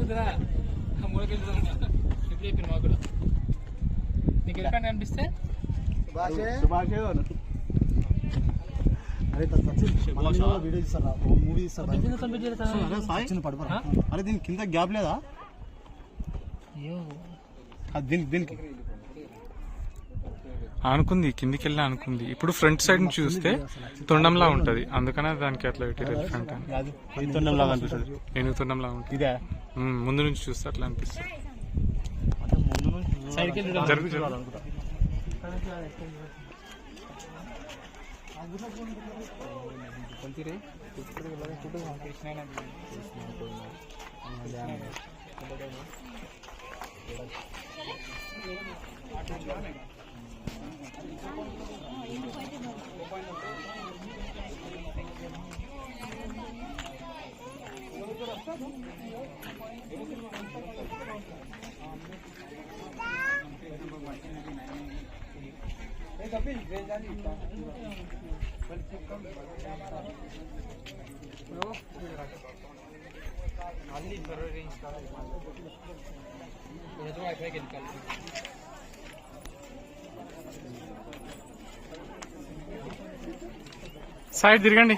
కుదురా మూడకెళ్తాం ఇప్పుడు చెప్పిన మాకు కూడా నీకు ఎక్కడ అనిపిస్తే అరే దీని కింద గ్యాప్ లేదా దీనికి అనుకుంది కిందికి వెళ్ళి అనుకుంది. ఇప్పుడు ఫ్రంట్ సైడ్ నుంచి చూస్తే తొండంలా ఉంటది, అందుకనే దానికి అట్లా పెట్టారు ఎలిఫెంట్ అని. తొండంలాగా అనిపిస్తుంది, ఏనుగు తొండంలా ఉంటుంది. ఇదే ముందు నుంచి చూస్తే అట్లా అనిపిస్తుంది. సైడ్ తిరగండి.